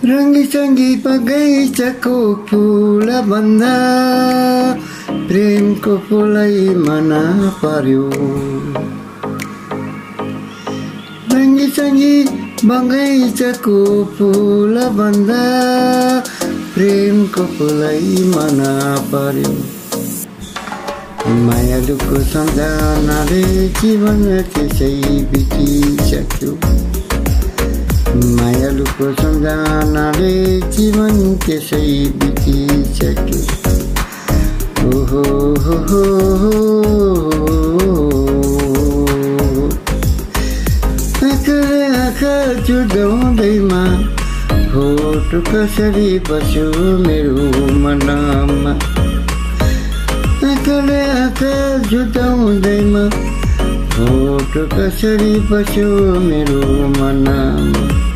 रङ्गी बगैँचाको फुल भन्दा प्रेमको फुलै मन पर्यो। रङ्गी बगैँचाको फुल भन्दा प्रेमको फुलै मन पर्यो। मायालुको सम्झनाले जीवन त्यसै बितिसक्यो। मायालुको सम्झनाले जीवन त्यसै बितिसक्यो। ओहो हो हो आँखा जुदाउँदैमा फोटो कसरी बस्यो मेरो मनमा। आँखा जुदाउँदैमा फोटो कसरी बस्यो मेरो मनमा।